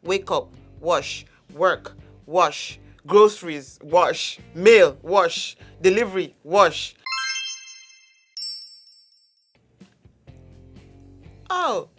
Wake up, wash, work, wash, groceries, wash, mail, wash, delivery, wash. Oh,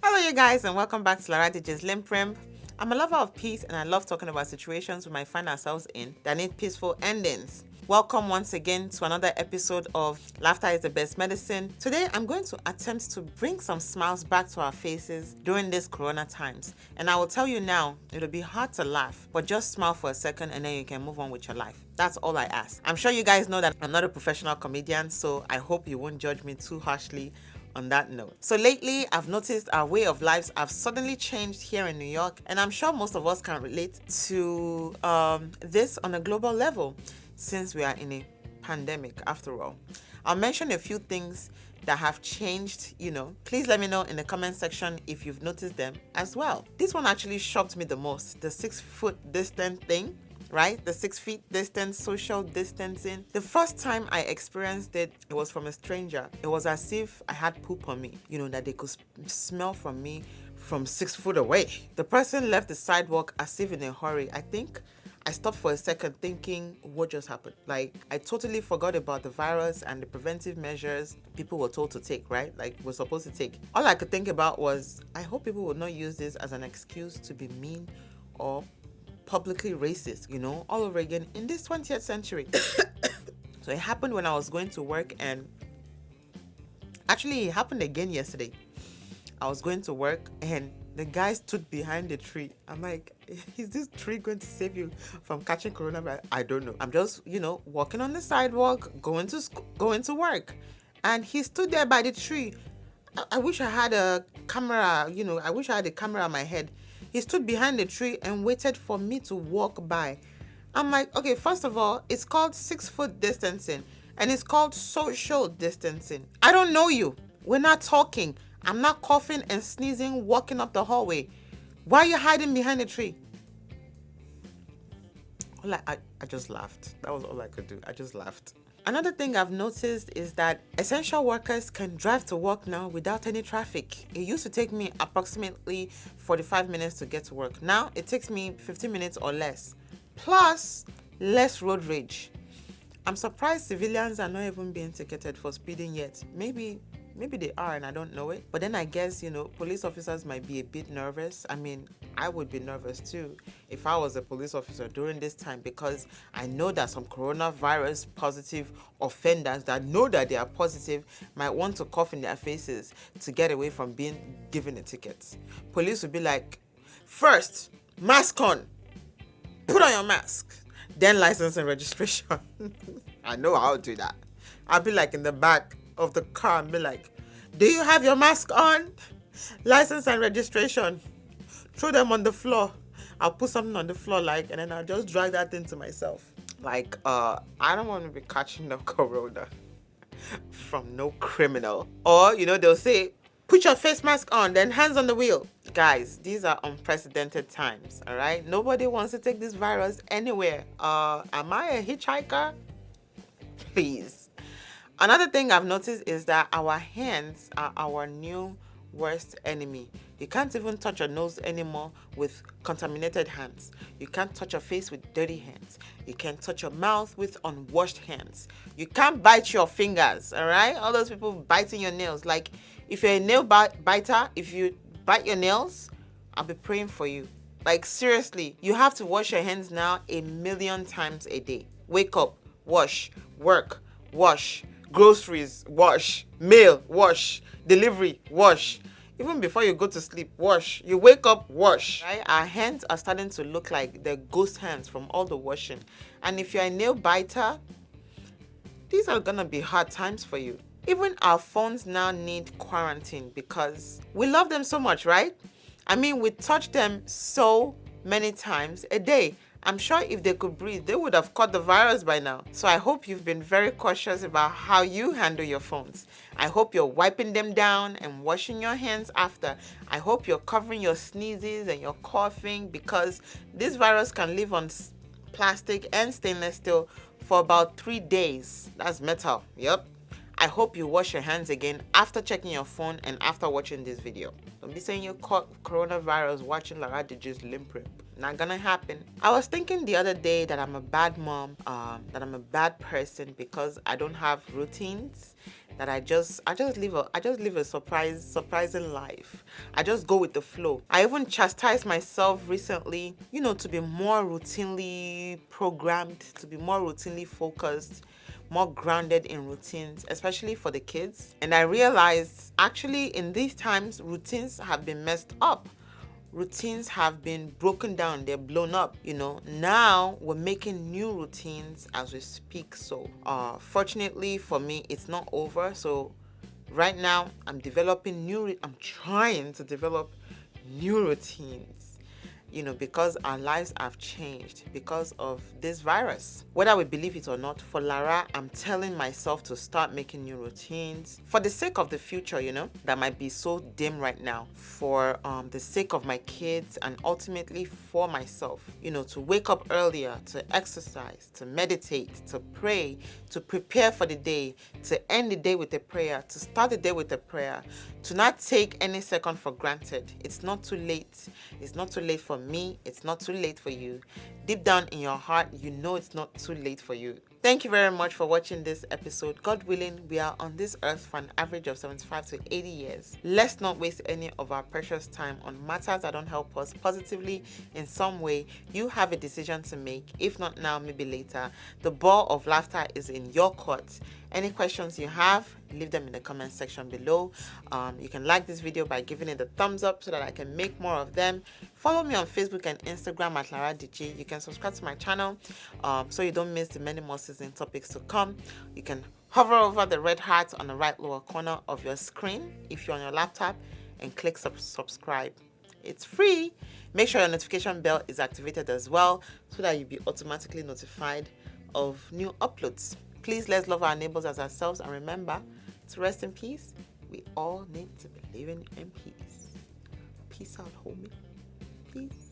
hello you guys and welcome back to Laraddiji's LinPRinP. I'm a lover of peace and I love talking about situations we might find ourselves in that need peaceful endings. Welcome once again to another episode of Laughter is the Best Medicine. Today I'm going to attempt to bring some smiles back to our faces during these corona times. And I will tell you now, it'll be hard to laugh, but just smile for a second and then you can move on with your life. That's all I ask. I'm sure you guys know that I'm not a professional comedian, so I hope you won't judge me too harshly on that note. So lately, I've noticed our way of lives have suddenly changed here in New York, and I'm sure most of us can relate to this on a global level since we are in a pandemic after all. I'll mention a few things that have changed, Please let me know in the comment section if you've noticed them as well. This one actually shocked me the most, the 6 foot distance thing. Right? The 6 feet distance, social distancing. The first time I experienced it, it was from a stranger. It was as if I had poop on me, that they could smell from me from 6 foot away. The person left the sidewalk as if in a hurry. I think I stopped for a second thinking, what just happened? Like, I totally forgot about the virus and the preventive measures people were told to take, right? Like, we're supposed to take. All I could think about was, I hope people will not use this as an excuse to be mean or publicly racist, all over again in this 20th century. So it happened when I was going to work, and actually it happened again yesterday. I was going to work and the guy stood behind the tree. I'm like, is this tree going to save you from catching coronavirus? I don't know. I'm just, walking on the sidewalk, going to work. And he stood there by the tree. I wish I had a camera, I wish I had a camera on my head. He stood behind the tree and waited for me to walk by. I'm like, okay, first of all, it's called 6 foot distancing and it's called social distancing. I don't know you. We're not talking. I'm not coughing and sneezing, walking up the hallway. Why are you hiding behind the tree? I just laughed. That was all I could do. I just laughed. Another thing I've noticed is that essential workers can drive to work now without any traffic. It used to take me approximately 45 minutes to get to work. Now it takes me 15 minutes or less. Plus, less road rage. I'm surprised civilians are not even being ticketed for speeding yet. Maybe they are and I don't know it. But then I guess, police officers might be a bit nervous. I mean, I would be nervous too if I was a police officer during this time, because I know that some coronavirus positive offenders that know that they are positive might want to cough in their faces to get away from being given a ticket. Police would be like, first, mask on. Put on your mask. Then license and registration. I know how to do that. I'll be like in the back of the car and be like, do you have your mask on? License and registration. Throw them on the floor. I'll put something on the floor and then I'll just drag that thing to myself. I don't want to be catching the corona from no criminal. Or, they'll say, put your face mask on, then hands on the wheel. Guys, these are unprecedented times, all right? Nobody wants to take this virus anywhere. Am I a hitchhiker? Please. Another thing I've noticed is that our hands are our new worst enemy. You can't even touch your nose anymore with contaminated hands. You can't touch your face with dirty hands. You can't touch your mouth with unwashed hands. You can't bite your fingers, all right? All those people biting your nails. Like, if you're a nail biter, if you bite your nails, I'll be praying for you. Like, seriously, you have to wash your hands now 1,000,000 times a day. Wake up, wash, work, wash, groceries, wash, mail, wash, delivery, wash. Even before you go to sleep, wash. You wake up, wash. Right? Our hands are starting to look like they're ghost hands from all the washing. And if you're a nail biter, these are gonna be hard times for you. Even our phones now need quarantine because we love them so much, right? I mean, we touch them so many times a day. I'm sure if they could breathe, they would have caught the virus by now. So I hope you've been very cautious about how you handle your phones. I hope you're wiping them down and washing your hands after. I hope you're covering your sneezes and your coughing, because this virus can live on plastic and stainless steel for about 3 days. That's metal. Yep. I hope you wash your hands again after checking your phone and after watching this video. Don't be saying you caught coronavirus watching Laraddiji's LinPRinP. Not gonna happen. I was thinking the other day that I'm a bad mom, that I'm a bad person because I don't have routines, that I just live a surprising life. I just go with the flow. I even chastised myself recently, to be more routinely programmed, to be more routinely focused, more grounded in routines, especially for the kids. And I realized actually in these times, routines have been messed up. Routines have been broken down, they're blown up. Now we're making new routines as we speak. So fortunately for me, it's not over. So right now I'm trying to develop new routines, because our lives have changed because of this virus. Whether we believe it or not, for Lara, I'm telling myself to start making new routines for the sake of the future, that might be so dim right now, for the sake of my kids and ultimately for myself, to wake up earlier, to exercise, to meditate, to pray, to prepare for the day, to end the day with a prayer, to start the day with a prayer, to not take any second for granted. It's not too late. It's not too late for me. It's not too late for you. Deep down in your heart, you know it's not too late for you. Thank you very much for watching this episode. God willing, we are on this earth for an average of 75 to 80 years. Let's not waste any of our precious time on matters that don't help us positively in some way. You have a decision to make. If not now, maybe later. The ball of laughter is in your court. Any questions you have, leave them in the comment section below. You can like this video by giving it a thumbs up so that I can make more of them. Follow me on Facebook and Instagram at Laraddiji. You can subscribe to my channel so you don't miss the many more season topics to come. You can hover over the red heart on the right lower corner of your screen if you're on your laptop and click subscribe. It's free. Make sure your notification bell is activated as well so that you'll be automatically notified of new uploads. Please, let's love our neighbors as ourselves, and remember to rest in peace. We all need to be living in peace. Peace out, homie. Peace.